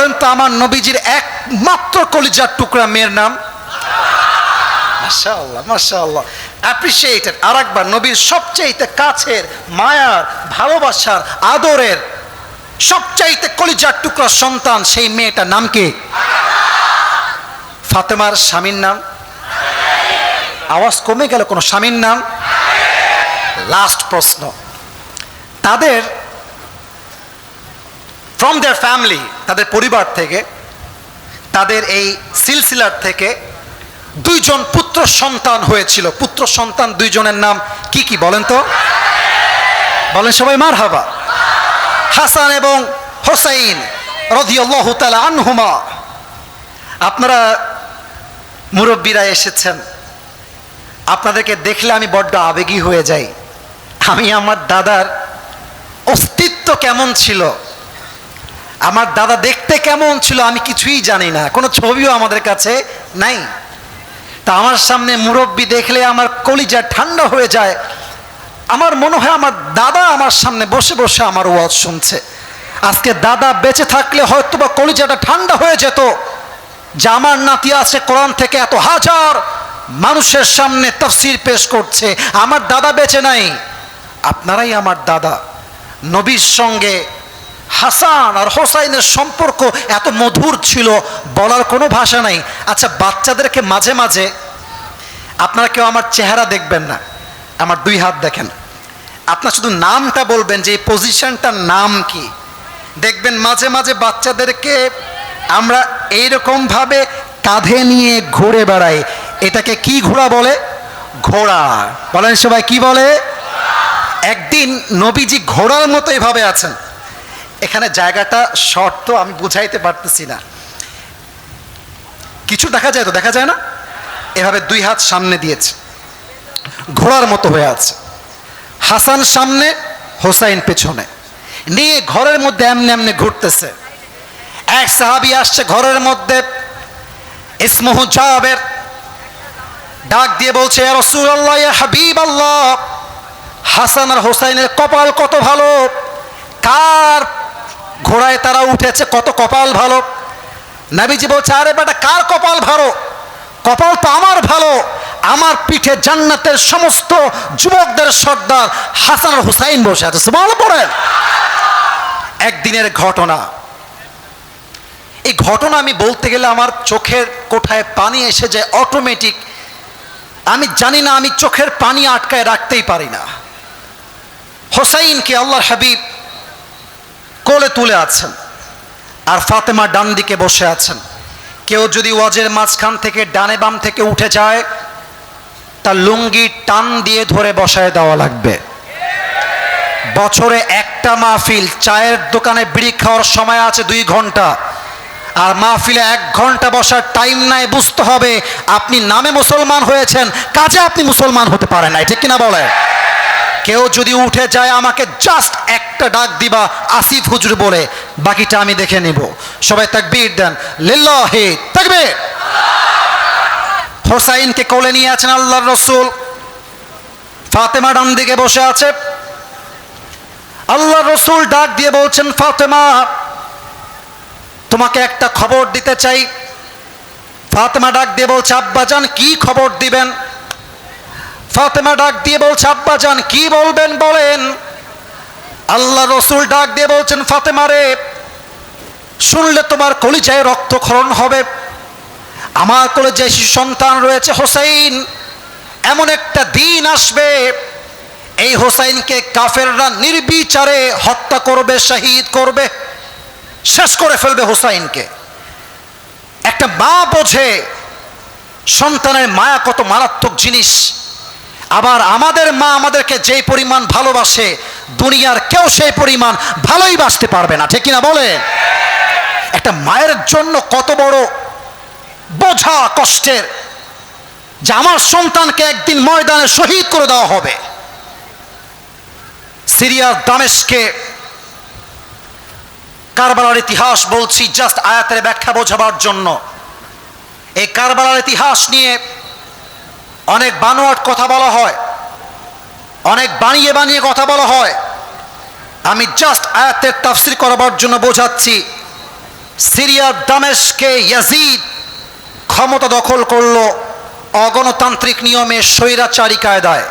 বলেন তো আমার নবীজির একমাত্র কলিজার টুকরা মেয়ের নাম? মাশাআল্লাহ, মাশাআল্লাহ, অ্যাপ্রিশিয়েটেড। আর একবার, নবীর সবচাইতে কাছের, মায়ার, ভালোবাসার, আদরের, সবচাইতে কলিজার টুকরা সন্তান, সেই মেয়েটার নাম কি? ফাতেমার স্বামীর নাম? আওয়াজ কমে গেল, কোনো স্বামীর নাম? লাস্ট প্রশ্ন, তাদের ফ্রম দেয়ার ফ্যামিলি, তাদের পরিবার থেকে, তাদের এই সিলসিলার থেকে দুইজন পুত্র সন্তান হয়েছিল। পুত্র সন্তান দুইজনের নাম কি কি বলেন তো? বলেন সবাই মারহাবা। হাসান এবং হোসাইন রাদিয়াল্লাহু তাআলা আনহুমা। আপনারা মুরব্বীরা এসেছেন, আপনাদেরকে দেখলে আমি বড্ড আবেগী হয়ে যাই। আমি আমার দাদার অস্তিত্ব কেমন ছিল, আমার দাদা দেখতে কেমন ছিল, আমি কিছুই জানি না, কোনো ছবিও আমাদের কাছে নাই। তা আমার সামনে মুরব্বী দেখলে আমার কলিজা ঠান্ডা হয়ে যায়। আমার মনে হয় আমার দাদা আমার সামনে বসে বসে আমার ওয়াজ শুনছে। আজকে দাদা বেঁচে থাকলে হয়তো বা কলিজাটা ঠান্ডা হয়ে যেত যে আমার নাতি আছে কোরআন থেকে এত হাজার মানুষের সামনে তাফসীর পেশ করছে, আমার দাদা বেঁচে নাই। আপনারাই আমার দাদা। নবীর সঙ্গে হাসান আর হোসাইনের সম্পর্ক এত মধুর ছিল, বলার কোনো ভাষা নাই। আচ্ছা, বাচ্চাদেরকে মাঝে মাঝে, আপনারা কেউ আমার চেহারা দেখবেন না, আমার দুই হাত দেখেন, আপনার শুধু নামটা বলবেন যে এই পজিশনটার নাম কি। দেখবেন মাঝে মাঝে বাচ্চাদেরকে আমরা এইরকমভাবে কাঁধে নিয়ে ঘুরে বেড়াই। এটাকে কি ঘোড়া বলে? ঘোড়া। বলেন সবাই কি বলে? একদিন নবীজি ঘোড়ার মতো এভাবে আছেন। এখানে জায়গাটা শর্ট তো আমি বুঝাইতে পারতেছি না, কিছু দেখা যায় তো? দেখা যায় না? এভাবে দুই হাত সামনে দিয়েছে, ঘোড়ার মতো হয়ে আছে। হাসান সামনে, হোসাইন পেছনে নিয়ে ঘরের মধ্যে এমনি এমনি ঘুরতেছে। এক সাহাবী আসছে ঘরের মধ্যে, ইসমুহু জাবের, ডাক দিয়ে বলছে, ইয়া রাসূলুল্লাহ, ইয়া হাবিবাল্লাহ, হাসান আর হোসাইনের কপাল কত ভালো, কার ঘোড়ায় তারা উঠেছে, কত কপাল ভালো। নবীজি বলছে, আরে বেটা, কার কপাল ভালো? কপাল তো আমার ভালো, আমার পিঠে জান্নাতের সমস্ত যুবকদের সর্দার হাসান আর হুসাইন বসে আছে। সুবহানাল্লাহ পড়েন। একদিনের ঘটনা, এই ঘটনা আমি বলতে গেলে আমার চোখের কোঠায় পানি এসে যায় অটোমেটিক। আমি জানি না, আমি চোখের পানি আটকায় রাখতেই পারি না। হোসাইনকে আল্লাহর হাবিব কোলে তুলে আছেন, আর ফাতেমা ডান দিকে বসে আছেন। কেউ যদি ওয়াজের মাঝখান থেকে ডানে বাম থেকে উঠে যায়, তার লুঙ্গি টান দিয়ে ধরে বসায় দেওয়া লাগবে। বছরে একটা মাহফিল, চায়ের দোকানে বিড়ি খাওয়ার সময় আছে 2 ঘন্টা, আর মাহফিলে 1 ঘন্টা বসার টাইম নাই। বুঝতে হবে আপনি নামে মুসলমান হয়েছেন, কাজে আপনি মুসলমান হতে পারেন না, ঠিক কিনা বলে? কেউ যদি উঠে যায়, আমাকে জাস্ট একটা ডাক দিবা আসিফ হুজুর বলে, বাকিটা আমি দেখে নিব। সবাই তাকবীর দেন, লিল্লাহি তাকবীর। হোসাইনকে কোলে নিয়ে আছেন আল্লাহর রাসূল, ফাতেমা ডান দিকে বসে আছে। আল্লাহর রাসূল ডাক দিয়ে বলছেন, ফাতেমা, তোমাকে একটা খবর দিতে চাই। ফাতেমা ডাক দিয়ে বলছে, আব্বাজান কি খবর দিবেন? ফাতেমা ডাক দিয়ে বলছে, আব্বাজান কি বলবেন বলেন। আল্লাহ রাসূল ডাক দিয়ে বলছেন, ফাতেমা রে, শুনলে তোমার কলিজায় রক্তক্ষরণ হবে। আমার কলিজায় শিশু সন্তান রয়েছে হোসাইন, এমন একটা দিন আসবে, এই হোসাইনকে কাফেররা নির্বিচারে হত্যা করবে, শহীদ করবে, শেষ করে ফেলবে হোসাইনকে। একটা মা বোঝে সন্তানের মায়া কত মারাত্মক জিনিস। আবার আমাদের মা আমাদেরকে যেই পরিমাণ ভালোবাসে, দুনিয়ার কেউ সেই পরিমাণ ভালোই বাসতে পারবে না, ঠিক কিনা বলে? একটা মায়ের জন্য কত বড় বোঝা কষ্টের যে আমার সন্তানকে একদিন ময়দানে শহীদ করে দেওয়া হবে। সিরিয়ার দামেস্কে কারবালার ইতিহাস বলছি জাস্ট আয়াতের ব্যাখ্যা বোঝাবার জন্য। এই কারবালার ইতিহাস নিয়ে অনেক বানোয়াট কথা বলা হয়, অনেক বানিয়ে বানিয়ে কথা বলা হয়। আমি জাস্ট আয়াতের তাফসীর করাবার জন্য বোঝাচ্ছি। সিরিয়ার দামেস্কে ইয়াজিদ ক্ষমতা দখল করলো অগণতান্ত্রিক নিয়মে, স্বৈরাচারী কায়দায়।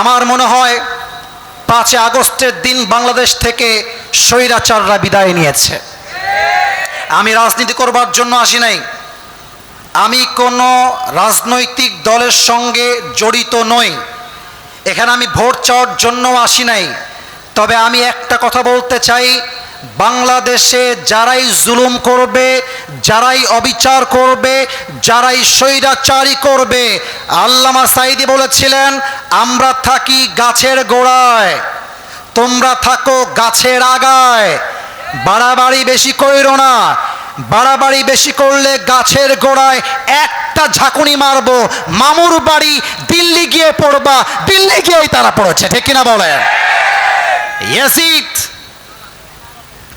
আমার মনে হয় 5 আগস্টের দিন বাংলাদেশ থেকে স্বৈরাচাররা বিদায় নিয়েছে। আমি রাজনীতি করবার জন্য আসি নাই, আমি কোনো রাজনৈতিক দলের সঙ্গে জড়িত নই, এখানে আমি ভোট চাওয়ার জন্য আসি নাই। তবে আমি একটা কথা বলতে চাই, বাংলাদেশে যারাই জুলুম করবে, যারাই অবিচার করবে, যারাই স্বৈরাচারী করবে, আল্লামা সাঈদী বলেছিলেন, আমরা থাকি গাছের গোড়ায়, তোমরা থাকো গাছের আগায়। বাড়াবাড়ি বেশি কইরো না, বাড়াবাড়ি বেশি করলে গাছের গোড়ায় একটা ঝাঁকুনি মারবো, মামুর বাড়ি দিল্লি গিয়ে পড়বা, দিল্লি গিয়েই তারা পড়েছে, ঠিক কিনা বলে? ইয়াজিদ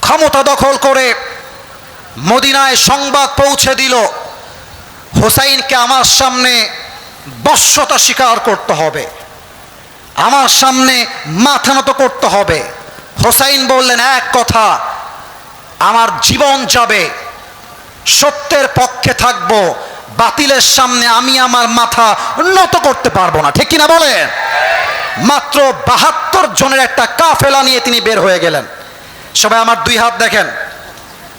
ক্ষমতা দখল করে মদিনায় সংবাদ পৌঁছে দিল, হুসাইনকে আমার সামনে বশ্যতা স্বীকার করতে হবে, আমার সামনে মাথা নত করতে হবে। হুসাইন বললেন, এক কথা, আমার জীবন যাবে, সত্যের পক্ষে থাকবো, বাতিলের সামনে আমি আমার মাথা নত করতে পারবো না, ঠিক কিনা বলে? মাত্র 72 জনের একটা কাফেলা নিয়ে তিনি বের হয়ে গেলেন। সবাই আমার 2 হাত দেখেন,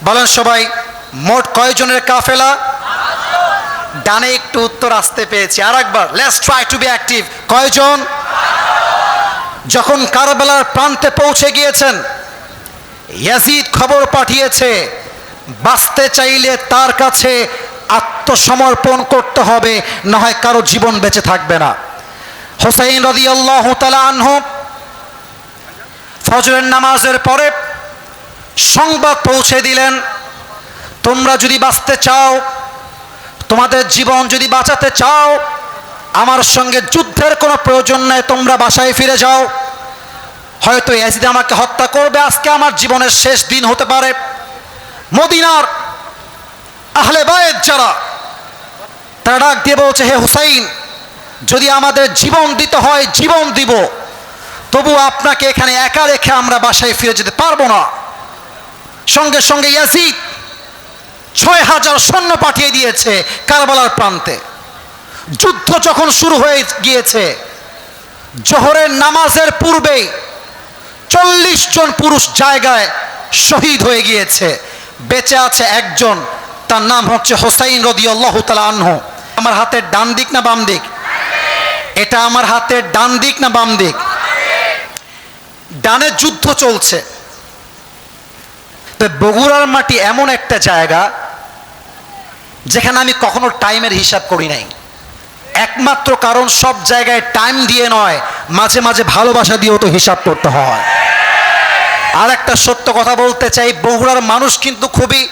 বলেন সবাই, মোট কয়জনের কাফেলা? ডানে একটু উত্তর আসতে পেয়েছি, আর একবার, let's try to be active. কয়জন? যখন কারবালার প্রান্তে পৌঁছে গিয়েছেন, ইয়াজিদ খবর পাঠিয়েছে, বাঁচতে চাইলে তার কাছে আত্মসমর্পণ করতে হবে, না হয় কারো জীবন বেঁচে থাকবে না। হুসাইন রাদিয়াল্লাহু তাআলা আনহু ফজরের নামাজের পরে সংবাদ পৌঁছে দিলেন, তোমরা যদি বাঁচতে চাও, তোমাদের জীবন যদি বাঁচাতে চাও, আমার সঙ্গে যুদ্ধের কোনো প্রয়োজন নেই, তোমরা বাসায় ফিরে যাও। হয়তো ইয়াজিদ আমাকে হত্যা করবে, আজকে আমার জীবনের শেষ দিন হতে পারে। মদিনার আহলে বায়েত যারা, তারা ডাক দিয়ে বলছে, হে হুসাইন, যদি আমাদের জীবন দিতে হয় জীবন দিব, তবু আপনাকে এখানে একা রেখে আমরা বাসায় ফিরে যেতে পারবো না। সঙ্গে সঙ্গে ইয়াজিদ 6000 সৈন্য পাঠিয়ে দিয়েছে কারবালার প্রান্তে। যুদ্ধ যখন শুরু হয়ে গিয়েছে, জোহরের নামাজের পূর্বেই 40 জন পুরুষ জায়গায় শহীদ হয়ে গিয়েছে, বেঁচে আছে একজন, তার নাম হচ্ছে হুসাইন রাদিয়াল্লাহু তাআলা আনহু। আমার হাতের ডান দিক না বাম দিক? এটা আমার হাতের ডান দিক না বাম দিক? ডানে যুদ্ধ চলছে। তো বগুড়ার মাটি এমন একটা জায়গা যেখানে আমি কখনো টাইমের হিসাব করি নাই, একমাত্র কারণ সব জায়গায় টাইম দিয়ে নয়, মাঝে মাঝে ভালোবাসা দিয়েও তো হিসাব করতে হয়। আর একটা সত্য কথা বলতে চাই, বগুড়ার মানুষ কিন্তু খুবই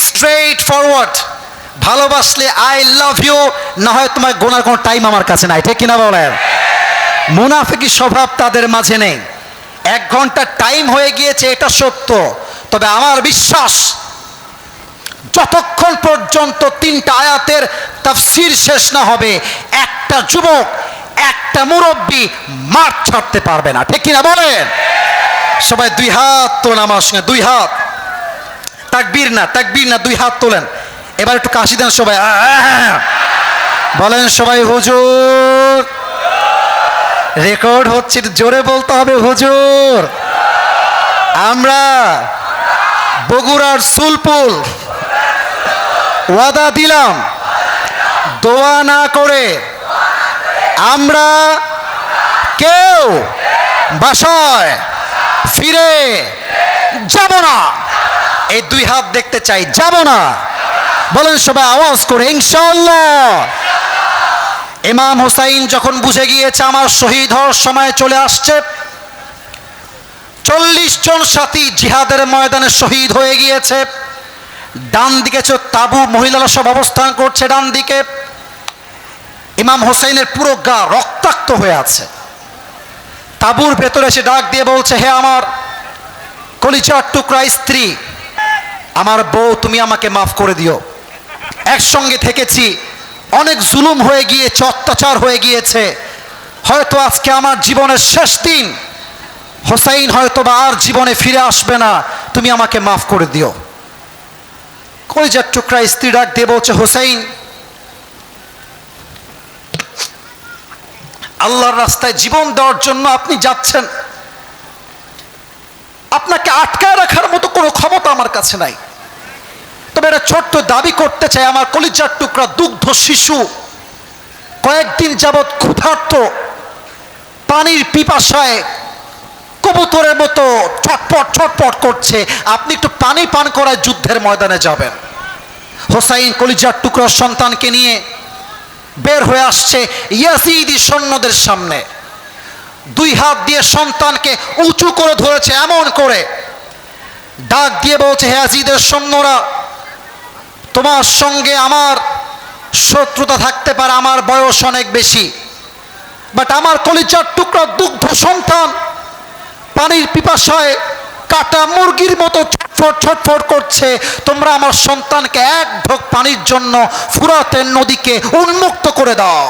স্ট্রেইট ফরওয়ার্ড, ভালোবাসলে আই লাভ ইউ, না হয় তোমার গোনার কোনো টাইম আমার কাছে নাই, ঠিক কিনা বলেন? মুনাফিকি স্বভাব তাদের মাঝে নেই। 1 ঘন্টা টাইম হয়ে গিয়েছে, এটা সত্য, তবে আমার বিশ্বাস যতক্ষণ পর্যন্ত 3টা আয়াতের তাফসীর শেষ না হবে, একটা যুবক, একটা মুরব্বী মাঠ ছাড়তে পারবে না, ঠিক কিনা বলেন? সবাই 2 হাত তোলেন আমার সঙ্গে, 2 হাত, তাকবীর না, তাকবীর না, 2 হাত তোলেন। এবার একটু কাশি দেন সবাই, বলেন সবাই হুজুর। রেকর্ড হচ্ছে, জোরে বলতে হবে হুজুর। আমরা বগুড়ার সুলপুল ওয়াদা দিলাম, দোয়া না করে আমরা কেউ বাসায় ফিরে যাব না। এই 2 হাত দেখতে চাই, যাব না। বলেন সবাই আওয়াজ করে, ইনশাআল্লাহ। ইমাম হুসাইন যখন বুঝে গিয়েছে আমার শহীদ হওয়ার সময় চলে আসছে, 40 জন সাথী জিহাদের ময়দানে শহীদ হয়ে গিয়েছে। ডান দিকে তাবু, মহিলারা সব অবস্থান করছে ডান দিকে। ইমাম হুসাইনের পুরো গা রক্তাক্ত হয়ে আছে। তাবুর ভেতরে সে ডাক দিয়ে বলছে, হে আমার কলিজার টুকরা স্ত্রী, আমার বউ, তুমি আমাকে মাফ করে দিও। একসঙ্গে থেকেছি, অনেক জুলুম হয়ে গিয়েছে, অত্যাচার হয়ে গিয়েছে, হয়তো আজকে আমার জীবনের শেষ দিন, হুসাইন হয়তো বা আর জীবনে ফিরে আসবে না, তুমি আমাকে মাফ করে দিও। কলিজার টুকরা স্ত্রী ডাক দিয়ে বলছে, হোসেন, আল্লাহর রাস্তায় জীবন দেওয়ার জন্য আপনি যাচ্ছেন, আপনাকে আটকায় রাখার মতো কোনো ক্ষমতা আমার কাছে নাই। তবে এটা ছোট্ট দাবি করতে চাই, আমার কলিজার টুকরা দুগ্ধ শিশু কয়েকদিন যাবৎ ক্ষুধার্ত, পানির পিপাসায় কবুতরের মতো ছটপট ছটপট করছে, আপনি একটু পানি পান করায় যুদ্ধের ময়দানে যাবেন। হোসাইন কলিজার টুকরার সন্তানকে নিয়ে বের হয়ে আসছে ইয়াজিদি সৈন্যদের সামনে। দুই হাত দিয়ে সন্তানকে উঁচু করে ধরেছে, এমন করে ডাক দিয়ে বলছে, হে ইয়াজিদের সৈন্যরা, তোমার সঙ্গে আমার শত্রুতা থাকতে পারে, আমার বয়স অনেক বেশি, বাট আমার কলিজার টুকরা দুগ্ধ সন্তান পানির পিপাসায় কাটা মুরগির মতো ছটফট ছটফট করছে, তোমরা আমার সন্তানকে এক ঢোক পানির জন্য ফুরাতের নদীকে উন্মুক্ত করে দাও।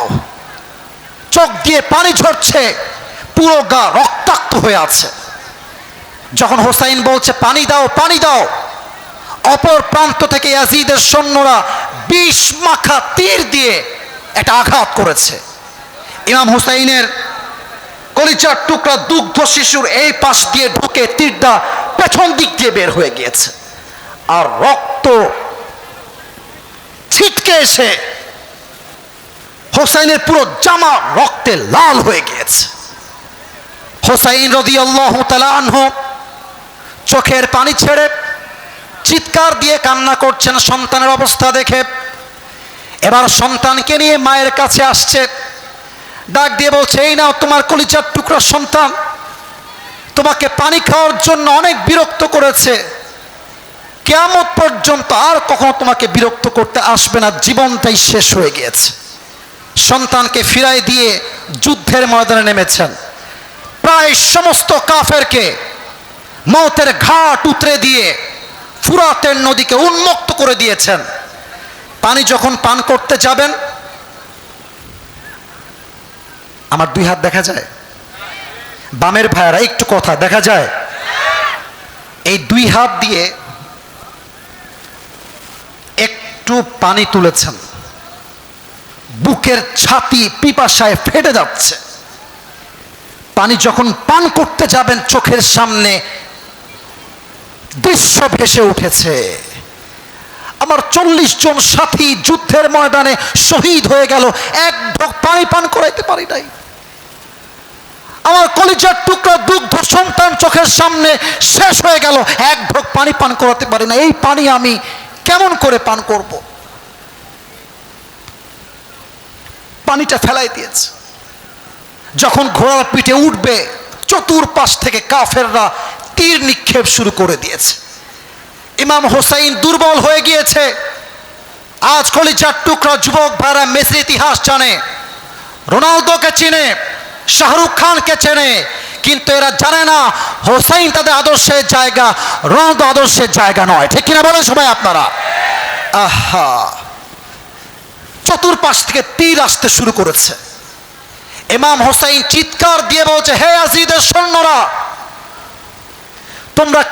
চোখ দিয়ে পানি ঝরছে, পুরো গা রক্তাক্ত হয়ে আছে। যখন হোসাইন বলছে পানি দাও পানি দাও, অপর প্রান্ত থেকে ইয়াজিদের সৈন্যরা বিষ মাখা তীর দিয়ে একটা আঘাত করেছে। ইমাম হুসাইনের কলিজার টুকরা দুগ্ধ শিশুর এই পাশ দিয়ে ঢুকে তীরটা পেছন দিক দিয়ে বের হয়ে গিয়েছে, আর রক্ত ছিটকে এসে হোসাইনের পুরো জামা রক্তে লাল হয়ে গিয়েছে। হোসাইন রাদিয়াল্লাহু তাআলা আনহু চোখের পানি ছেড়ে চিৎকার দিয়ে কান্না করছেন সন্তানের অবস্থা দেখে। এবার সন্তানকে নিয়ে মায়ের কাছে আসছে, ডাক দিয়ে বলছে, এই নাও তোমার কলিজার টুকরা সন্তান, তোমাকে পানি খাওয়ার জন্য অনেক বিরক্ত করেছে, কিয়ামত পর্যন্ত আর কখনো তোমাকে বিরক্ত করতে আসবে না, জীবনটাই শেষ হয়ে গিয়েছে। সন্তানকে ফিরাই দিয়ে যুদ্ধের ময়দানে নেমেছেন। প্রায় সমস্ত কাফেরকে মওতের ঘাট উতরে দিয়ে ফুরাতের নদীকে উন্মুক্ত করে দিয়েছেন। পানি যখন পান করতে যাবেন, আমার দুই হাত দেখা যায়, বামের ভাইয়ারা একটু কথা দেখা যায়, এই দুই হাত দিয়ে একটু পানি তুলেছেন, বুকের ছাতি পিপাসায় ফেটে যাচ্ছে। পানি যখন পান করতে যাবেন, চোখের সামনে দৃশ্য ভেসে উঠেছে, আমার 40 জন সাথী যুদ্ধের ময়দানে শহীদ হয়ে গেল, এক ঢোক পানি পান করাইতে পারি নাই। আমার কলিজার টুকরা দুগ্ধ সন্তান চোখের সামনে শেষ হয়ে গেল, এক ঢোক পানি পান করাতে পারি না। এই পানি আমি কেমন করে পান করব? পানিটা ফেলাই দিয়েছে। যখন ঘোড়ার পিঠে উঠবে, চতুর্পাশ থেকে কাফেররা তীর নিক্ষেপ শুরু করে দিয়েছে। ইমাম হোসাইন দুর্বল হয়ে গিয়েছে। আজ কলিজার টুকরা যুবক ভাইরা মেসির ইতিহাস জানে, রোনালদোকে চিনে, শাহরুখ খানকে চেনে, কিন্তু এরা জানে না হোসাইন তাদের আদর্শের জায়গা, রোনালদো আদর্শের জায়গা নয়। ঠিক কিনা বলেন সবাই আপনারা? আহা, চতুর্পাশ থেকে তীর আসতে শুরু করেছে। ইমাম হোসাইন চিৎকার দিয়ে বলছে, হে ইয়াজিদের সৈন্যরা, তোমরা